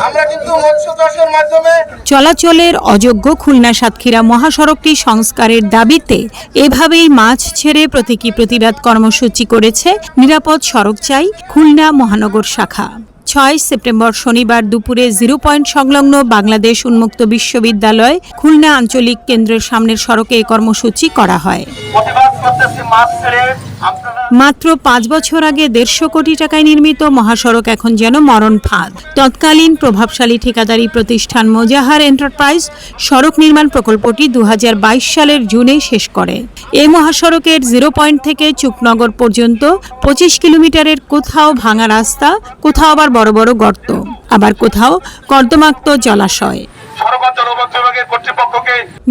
আমরা কিন্তু মৎস্য চাষের মাধ্যমে চলাচলের অযোগ্য খুলনা সাতক্ষীরা মহাসড়কটি সংস্কারের দাবিতে এভাবেই মাছ ছেড়ে প্রতীকী প্রতিবাদ কর্মসূচি করেছে নিরাপদ সড়ক চাই খুলনা মহানগর শাখা। 6 সেপ্টেম্বর শনিবার দুপুরে 0 পয়েন্ট সংলগ্ন বাংলাদেশ উন্মুক্ত বিশ্ববিদ্যালয় খুলনা আঞ্চলিক কেন্দ্রের সামনের সড়কে এই কর্মসূচি করা হয়। মাত্র 5 বছর আগে 150 কোটি টাকায় নির্মিত মহাসড়ক এখন যেন মরণ ফাঁদ। তৎকালীন প্রভাবশালী ঠিকাদারি প্রতিষ্ঠান মোজাহার এন্টারপ্রাইজ সড়ক নির্মাণ প্রকল্পটি 2022 সালের জুনে শেষ করে। এই মহাসড়কের 0 পয়েন্ট থেকে চুকনগর পর্যন্ত 25 কিলোমিটারের কোথাও ভাঙা রাস্তা, কোথাও আবার বড় বড় গর্ত, আবার কোথাও কর্দমাক্ত জলাশয়।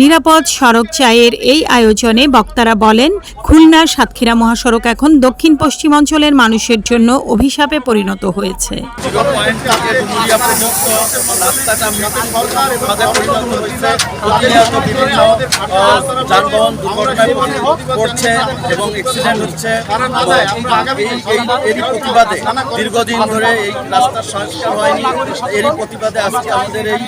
নিরাপদ সড়ক চাইয়ের এই আয়োজনে বক্তারা বলেন, খুলনা সাতক্ষীরা মহাসড়ক এখন দক্ষিণ পশ্চিম অঞ্চলের মানুষের জন্য অভিশাপে পরিণত হয়েছে। যানবাহন দুর্ঘটনায় পড়ছে এবং অ্যাক্সিডেন্ট হচ্ছে। এরই প্রতিবাদে দীর্ঘদিন ধরে এই রাস্তার সংস্কার হয়নি। এরই প্রতিবাদে আজকে আমাদের এই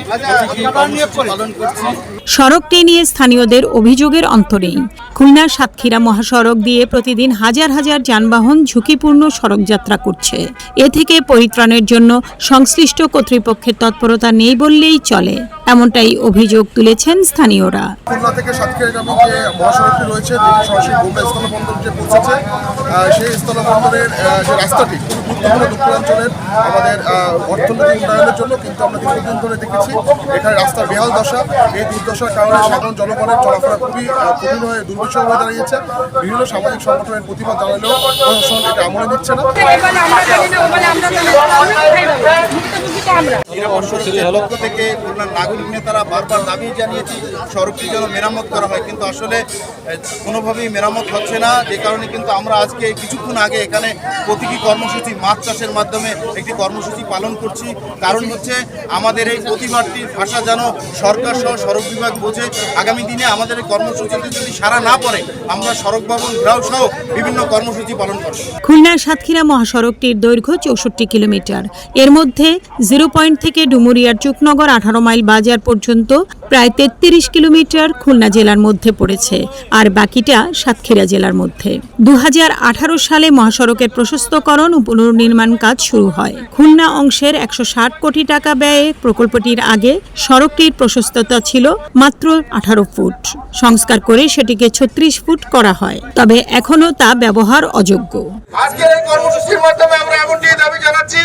কর্মসূচি পালন করছি। সড়কটি নিয়ে স্থানীয়দের অভিযোগের অন্ত নেই। খুলনা সাতক্ষীরা মহাসড়ক দিয়ে প্রতিদিন হাজার হাজার যানবাহন ঝুঁকিপূর্ণ সড়ক যাত্রা করছে। এ থেকে পরিত্রাণের জন্য সংশ্লিষ্ট কর্তৃপক্ষের তৎপরতা নেই বললেই চলে, এমনটাই অভিযোগ তুলেছেন স্থানীয়রা। খুলনা থেকে সাতক্ষীরা গ্রামে যে মহাসড়কটি রয়েছে, সরাসরি গোমরা স্থলবন্দর যে পৌঁছেছে, সেই স্থলবন্দরের যে রাস্তাটি খুব গুরুত্বপূর্ণ দক্ষিণাঞ্চলের আমাদের অর্থনৈতিক উন্নয়নের জন্য, কিন্তু আমরা দীর্ঘদিন ধরে দেখেছি এখানে রাস্তার বেহাল দশা। এই দুর্দশার কারণে সাধারণ জনগণের চলাফেরা খুবই কঠিন হয়ে দুর্বিষহ হয়ে দাঁড়িয়েছে। বিভিন্ন সামাজিক সংগঠনের প্রতিবাদ জানালেও প্রশাসন এটা আমলে নিচ্ছে না। পক্ষ থেকে খুলনার নাগরিক নেতারা বারবার দাবি জানিয়েছি সড়কটি যেন মেরামত করা হয়, কিন্তু আসলে কোনোভাবেই মেরামত হচ্ছে না। যে কারণে কিন্তু আমরা আজকে কিছুক্ষণ আগে এখানে প্রতীকী কর্মসূচি মাছ চাষের মাধ্যমে একটি কর্মসূচি পালন করছি। কারণ হচ্ছে আমাদের এই প্রতিবাদটির ভাষা যেন সরকার সহ সড়ক বিভাগ বোঝে। আগামী দিনে আমাদের এই কর্মসূচিতে যদি সাড়া না পড়ে, আমরা সড়ক ভবন ঘেরাও সহ বিভিন্ন কর্মসূচি পালন করব। খুলনা সাতক্ষীরা মহাসড়কটির দৈর্ঘ্য 64 কিলোমিটার। এর মধ্যে 0 পয়েন্ট থেকে ডুমুরিয়ার চুকনগর 18 মাইল বাজার পর্যন্ত প্রায় 33 কিলোমিটার খুলনা জেলার মধ্যে পড়েছে, আর বাকিটা সাতক্ষীরা জেলার মধ্যে। 2018 সালে মহাসড়কের প্রশস্তকরণ ও পুনর্নির্মাণ কাজ শুরু হয়। খুলনা অংশের 160 কোটি টাকা ব্যয়ে প্রকল্পটির আগে সড়কটির প্রশস্ততা ছিল মাত্র 18 ফুট। সংস্কার করে সেটিকে 36 ফুট করা হয়, তবে এখনও তা ব্যবহার অযোগ্য। আজকের এই কর্মসূচির মাধ্যমে আমরা এমনটি দাবি জানাচ্ছি,